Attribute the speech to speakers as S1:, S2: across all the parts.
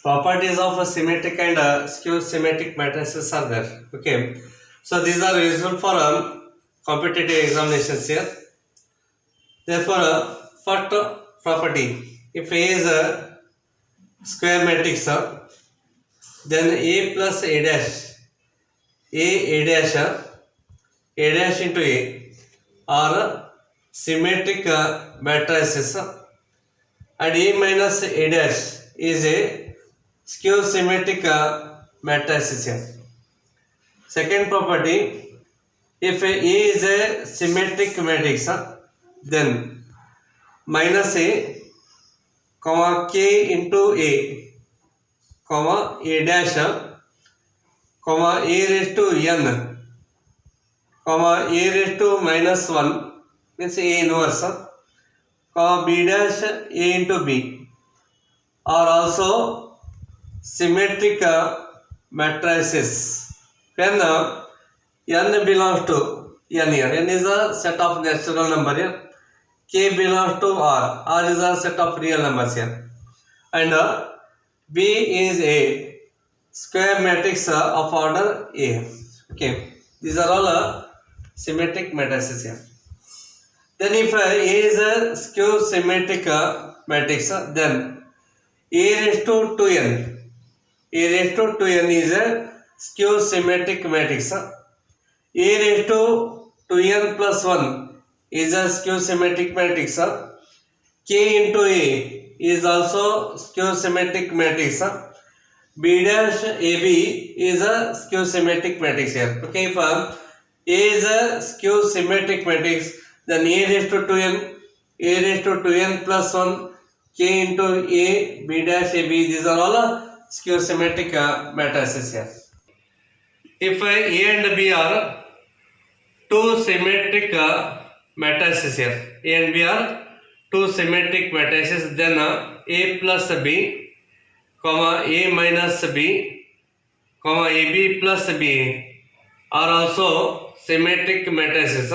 S1: properties of a symmetric and skew symmetric matrices are there. Okay, so these are useful for competitive examinations here. Therefore, first property, if A is a square matrix, then A plus A dash, A dash, A dash into A are symmetric matrices, and A minus A dash is a skew symmetric matrices here. Second property, if A is a symmetric matrix, then minus A, comma K into A, comma A dash, comma A raised to N, comma A raised to minus 1 means A inverse, comma B dash A into B are also symmetric matrices when n belongs to n here. N is a set of natural number here. K belongs to R. R is a set of real numbers here. And B is a square matrix of order A. Okay. These are all symmetric matrices here. Then if A is a skew symmetric matrix, then A raised to 2n. A raised to 2n is a skew symmetric matrix. A raised to 2n plus 1 is a skew symmetric matrix. K into A is also skew symmetric matrix. B dash AB is a skew symmetric matrix here. Okay, if A is a skew symmetric matrix, then A raised to 2n, A raised to 2n plus 1, K into A, B dash AB, these are all skew symmetric matrices here. If A and B are two symmetric matrices here, A and B are two symmetric matrices, then A plus B, comma A minus B, comma AB plus B are also symmetric matrices.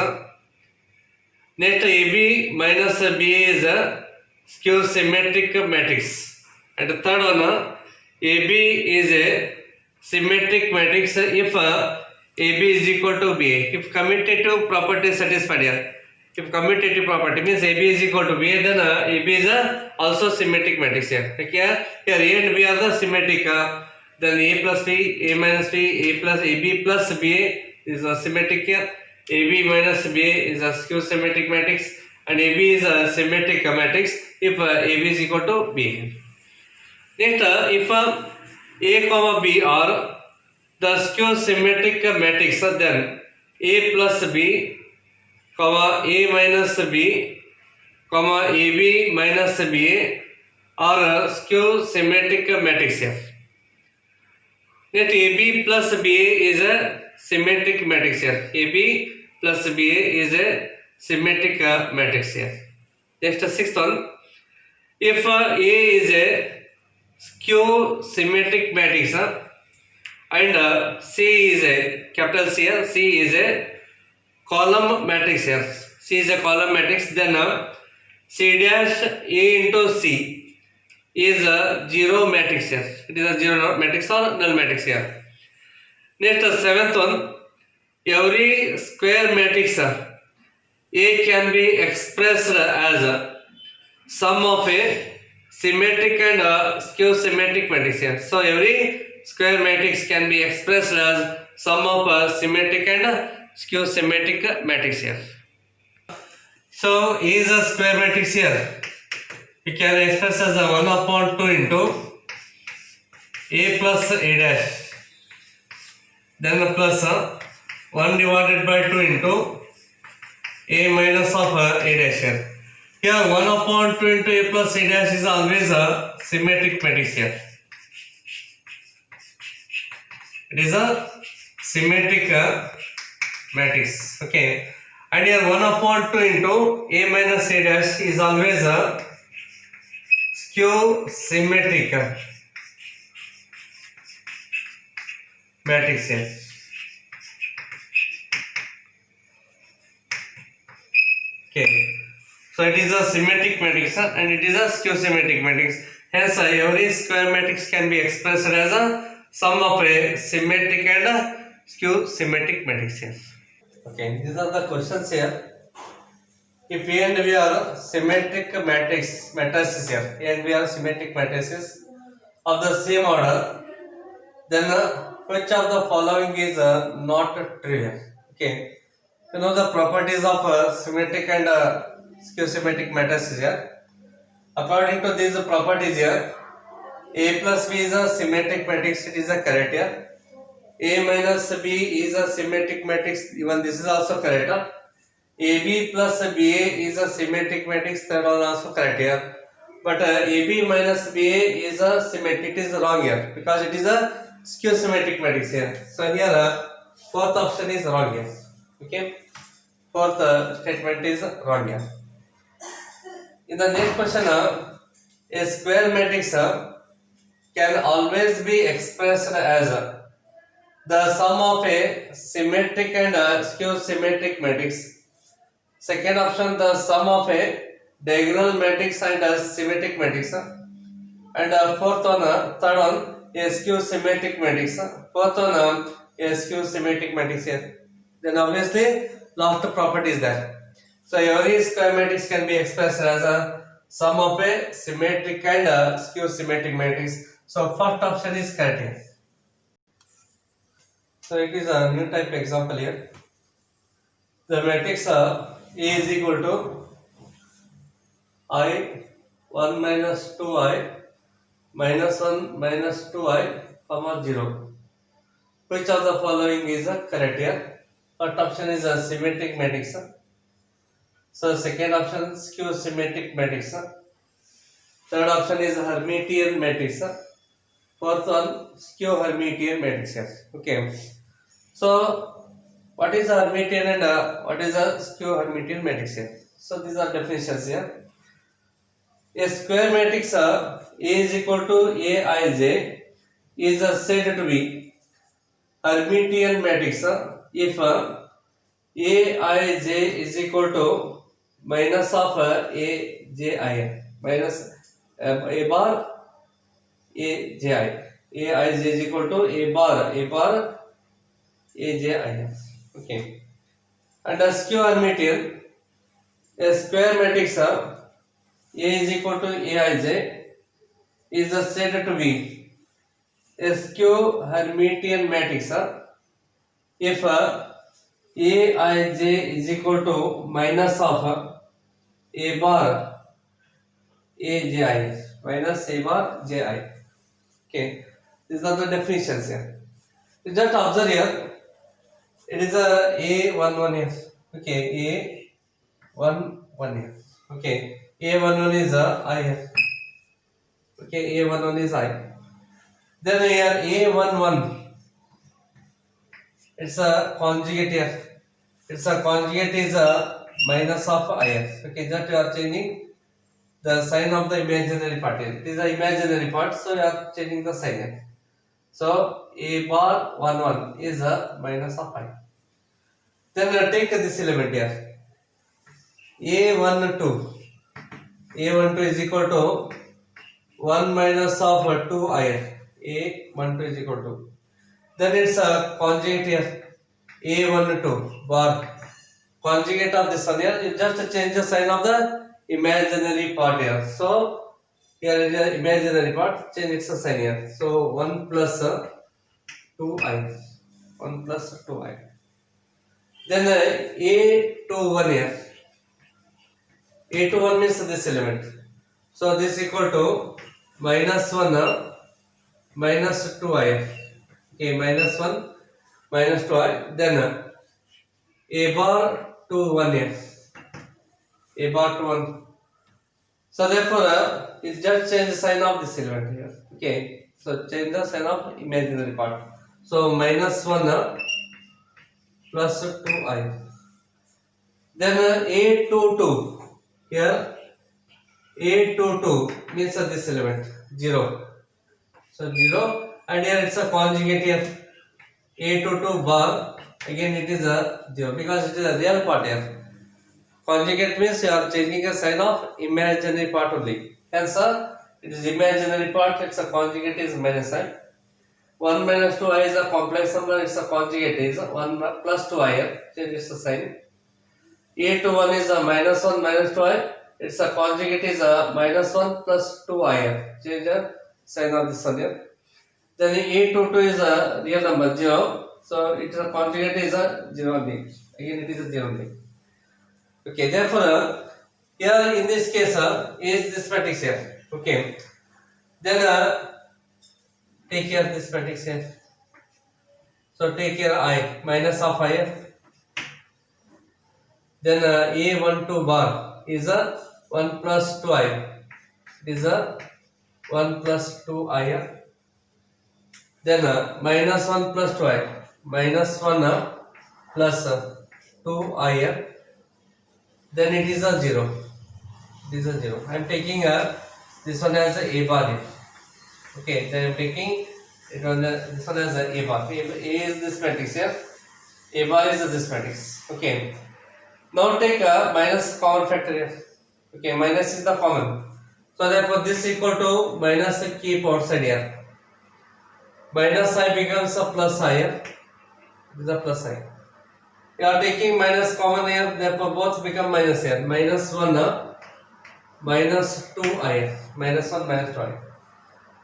S1: Next, AB minus B is a skew symmetric matrix. And the third one, AB is a symmetric matrix if AB is equal to BA. If commutative property is satisfied here, if commutative property means AB is equal to BA, then AB is also symmetric matrix here. Okay, here A and B are the symmetric. Then A plus B, A minus B, A plus AB plus BA is a symmetric here. AB minus BA is a skew symmetric matrix, and AB is a symmetric matrix if AB is equal to BA. Next, if A comma B are the skew symmetric matrix, then A plus B, comma A minus B, comma AB minus BA are a skew symmetric matrix here. Next, AB plus BA is a symmetric matrix here. AB plus BA is a symmetric matrix here. Next, sixth one, if A is a skew symmetric matrix and C is a capital C here, C is a column matrix here. C is a column matrix, then C dash A into C is a zero matrix here. It is a zero matrix or null matrix here. Next, seventh one, every square matrix A can be expressed as a sum of a symmetric and skew symmetric matrix here. So every square matrix can be expressed as sum of a symmetric and skew symmetric matrix here. So A is a square matrix here. We can express as a 1 upon 2 into A plus A dash. Then the plus 1 divided by 2 into A minus of A dash here. Here 1 upon 2 into A plus A dash is always a symmetric matrix here. It is a symmetric matrix. Okay. And here 1 upon 2 into A minus A dash is always a skew symmetric matrix here. Okay. So it is a symmetric matrix and it is a skew symmetric matrix. Hence, every square matrix can be expressed as a sum of a symmetric and a skew symmetric matrices. Okay, these are the questions here. If A and B are symmetric matrices here, A and B are symmetric matrices of the same order, then which of the following is not trivial? Okay, you know the properties of symmetric and skew symmetric matrices here. According to these properties here, A plus B is a symmetric matrix, it is a correct here. A minus B is a symmetric matrix, even this is also correct. AB plus BA is a symmetric matrix, that one also correct here. But AB minus BA is a symmetric, it is wrong here because it is a skew symmetric matrix here. So here fourth option is wrong here. Okay, fourth statement is wrong here. In the next question, a square matrix can always be expressed as the sum of a symmetric and skew symmetric matrix. Second option, the sum of a diagonal matrix and a symmetric matrix. And fourth one, third one, a skew symmetric matrix. Fourth one, a skew symmetric matrix here. Then obviously, last property is there. So every square matrix can be expressed as a sum of a symmetric and a skew symmetric matrix. So first option is correct here. So it is a new type example here. The matrix A is equal to I 1 minus 2I minus 1 minus 2I comma 0. Which of the following is correct here? First option is a symmetric matrix. So second option skew symmetric matrix. Third option is Hermitian matrix. Fourth one skew Hermitian matrix. Okay. So what is a Hermitian and what is a skew Hermitian matrix here? So these are definitions here. A square matrix A is equal to Aij is said to be Hermitian matrix if Aij is equal to minus of Aji minus A bar Aji. Aij is equal to A bar Aji. Okay. And a skew Hermitian, a square matrix A is equal to Aij is said to be a skew Hermitian matrix if Aij is equal to minus of A bar Aji minus A bar Ji. Okay, these are the definitions here. You just observe here. It is a A11 here. Okay, A11 here. Okay, A11 is I here. Okay, A11 is I. Then here A11, it's a conjugate here. It's a conjugate is a minus of I here. Okay, just you are changing the sign of the imaginary part here. It is the imaginary part, so you are changing the sign here. So A bar 11 is a minus of I. Then take this element here. A12. A12 is equal to 1 minus of 2I. A12 is equal to. Then it's a conjugate here. A12 bar. Conjugate of this one here. You just change the sign of the imaginary part here. So here is the imaginary part. Change its sign here. So 1 plus 2I. 1 plus 2I. Then A21 here. A21 means this element. So this equal to minus 1 minus 2I. Okay, minus 1 minus 2I. Then A bar 21 here. A bar 21. So therefore, it just change the sign of this element here. Okay, so change the sign of imaginary part. So minus 1 plus 2I. Then A22 here. A22 means this element 0. So 0, and here it's a conjugate here. A22 bar, again it is a 0 because it is a real part here. Conjugate means you are changing a sign of imaginary part only. Hence It is imaginary part. Its a conjugate is minus I. 1 minus 2i is a complex number. Its a conjugate is 1 plus 2i. Change its sign. A to 1 is a minus 1 minus 2i. Its a conjugate is a minus 1 plus 2i. Change the sign of this one here. Then A to 2 is a real number 0. So its a conjugate is a 0 only. Again it is a 0 only. Okay, therefore here in this case A is this matrix here. Okay. Then take here this matrix here. So take here I minus of I. Then A12 bar is a 1 plus 2i. Is a 1 plus 2i. Then minus 1 plus 2i. Minus 1 plus 2i. Then it is a 0. It is a 0. I am taking this one as a bar here. Okay, then I am taking this one as a bar. A is this matrix here. A bar is this matrix. Okay. Now take a minus common factor here. Okay, minus is the common. So therefore this equal to minus keep outside here. Minus I becomes a plus I here. This is a plus I. You are taking minus common here, therefore both become minus here. Minus 1 minus 2i. Minus 1 minus 2i.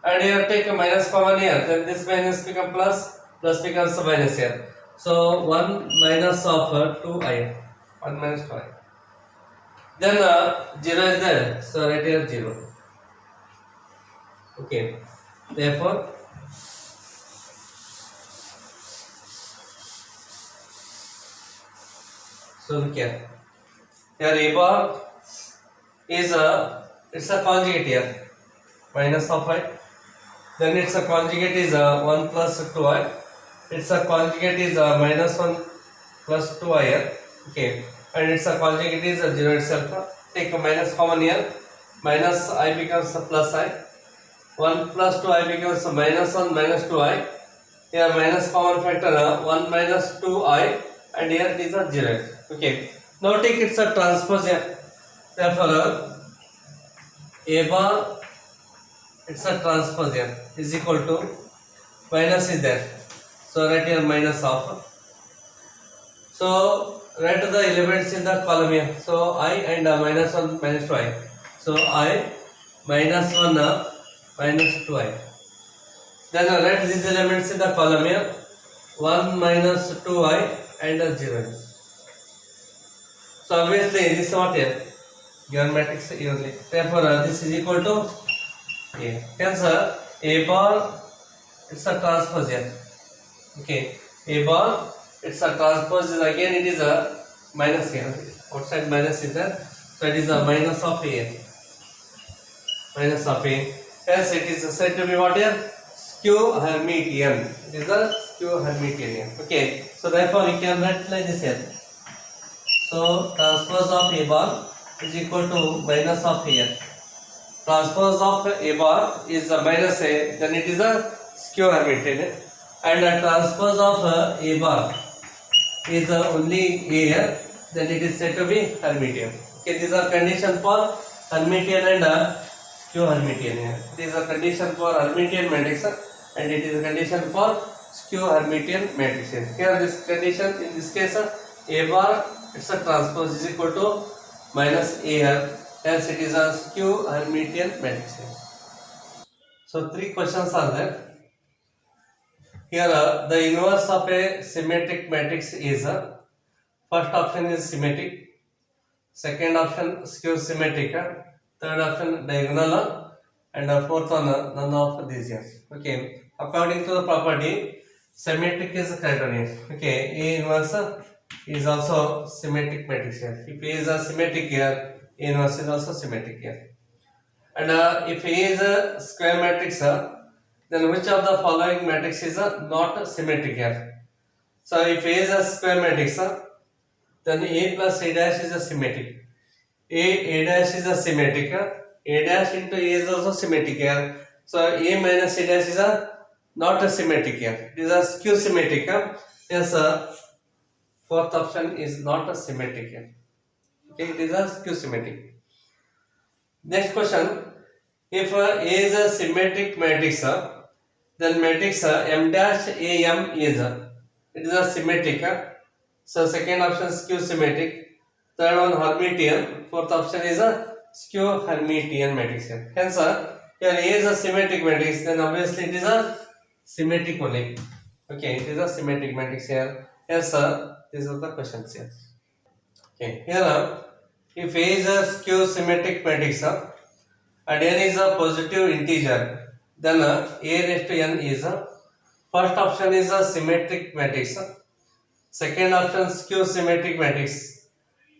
S1: And here take a minus common here, then this minus become plus, plus becomes a minus here. So 1 minus of 2i. 1 minus 2i. Then 0 is there, so right here 0. Okay, therefore so look here. Here A bar is it's a conjugate here, minus of I. Then its a conjugate is 1 plus 2i. Its a conjugate is minus 1 plus 2i here. Okay, and its a conjugate is 0 itself. Take a minus common here. Minus I becomes a plus I. 1 plus 2i becomes a minus 1 minus 2i. Here minus common factor 1 minus 2i, and here it is a 0. Okay, now take its a transpose here. Therefore A bar, it's a transpose here, is equal to minus is there. So write here minus of. So write the elements in the column here. So I and minus 1 minus 2i. So I minus 1 minus 2i. Then write these elements in the column here. 1 minus 2i and 0. So obviously this is what here? Given matrix only. Therefore this is equal to A. Hence A bar, it's a transpose here. Okay, A bar, it's a transpose is again it is a minus here. Outside minus is there. So it is a minus of A. Minus of A. Hence it is said to be what here? Skew Hermitian. It is a skew Hermitian here. Okay, so therefore you can write like this here. So transpose of A bar is equal to minus of here. Transpose of A bar is a minus A, then it is a skew Hermitian. And the transpose of A bar is only A here, then it is said to be Hermitian. Okay, these are condition for Hermitian and skew Hermitian here. It is a condition for Hermitian matrix and it is a condition for skew Hermitian matrix here. Here this condition in this case A bar, it's a transpose is equal to minus A here, hence it is a skew Hermitian matrix here. So 3 questions are there. Here the inverse of a symmetric matrix is first option is symmetric, second option skew symmetric, third option diagonal, and fourth one none of these here. Okay, according to the property symmetric is correct one here. Okay, A inverse is also symmetric matrix here. If A is a symmetric here, A inverse is also symmetric here. And if A is a square matrix, then which of the following matrix is not symmetric here? So if A is a square matrix, then A plus A dash is a symmetric. A dash is a symmetric. A dash into A is also symmetric here. So A minus A dash is a not a symmetric here. It is a skew symmetric. Yes, fourth option is not a symmetric here. Okay, it is a skew symmetric. Next question. If A is a symmetric matrix, then matrix M dash AM is it is a symmetric. So second option is skew symmetric. Third one Hermitian. Fourth option is a skew Hermitian matrix. Hence, here A is a symmetric matrix. Then obviously it is a symmetric only. Okay, it is a symmetric matrix here. Yes, sir. These are the questions here. Okay, here if A is a skew symmetric matrix and n is a positive integer, then A raised to n is first option is a symmetric matrix. Second option skew symmetric matrix.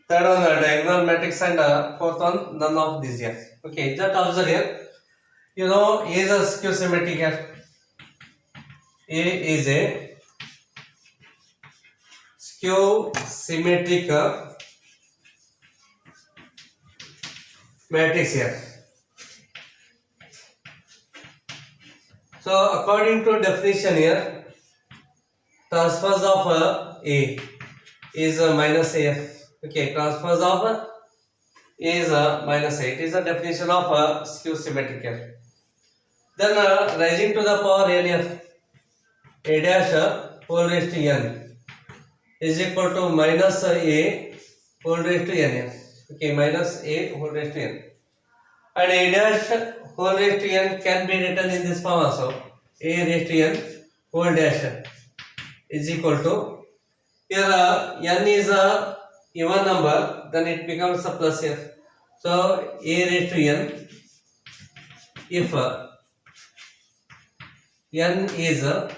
S1: Third one diagonal matrix and fourth one none of these here. Okay, just observe here. You know A is a skew symmetric here. A is a skew symmetric matrix here. So according to definition here, transpose of A is minus A. Okay, transpose of A is minus A. It is the definition of skew symmetric here. Then rising to the power n here, A dash whole raised to n is equal to minus A whole raised to n here. Okay, minus A whole raised to n. And A dash whole raised to n can be written in this form also. A raised to n whole dash is equal to, here n is a even number, then it becomes a plus here. So A raised to n, if n is a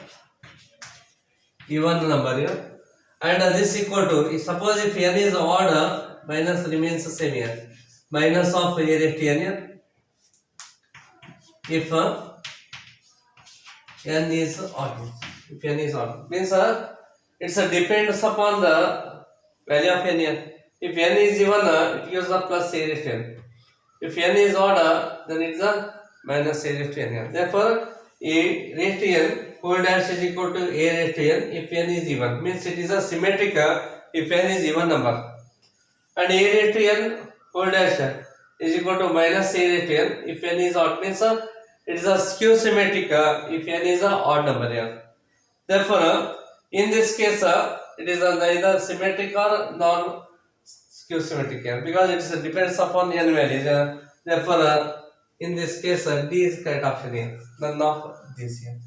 S1: even number here, and this equal to, suppose if n is odd, minus remains the same here, minus of A raised to n here, if n is odd. If n is odd, means it's depends upon the value of n here. If n is even, it gives the plus A raised to n. If n is odd, then it's a minus A raised to n here. Therefore, A raised to n whole dash is equal to A raised to n if n is even. Means it is a symmetric if n is even number. And A raised to n whole dash is equal to minus A raised to n if n is odd. Means it is a skew symmetric if n is a odd number here. Therefore, in this case, it is neither symmetric or non skew symmetric here, because it depends upon n values. Therefore, in this case, D is correct option here. None of these here.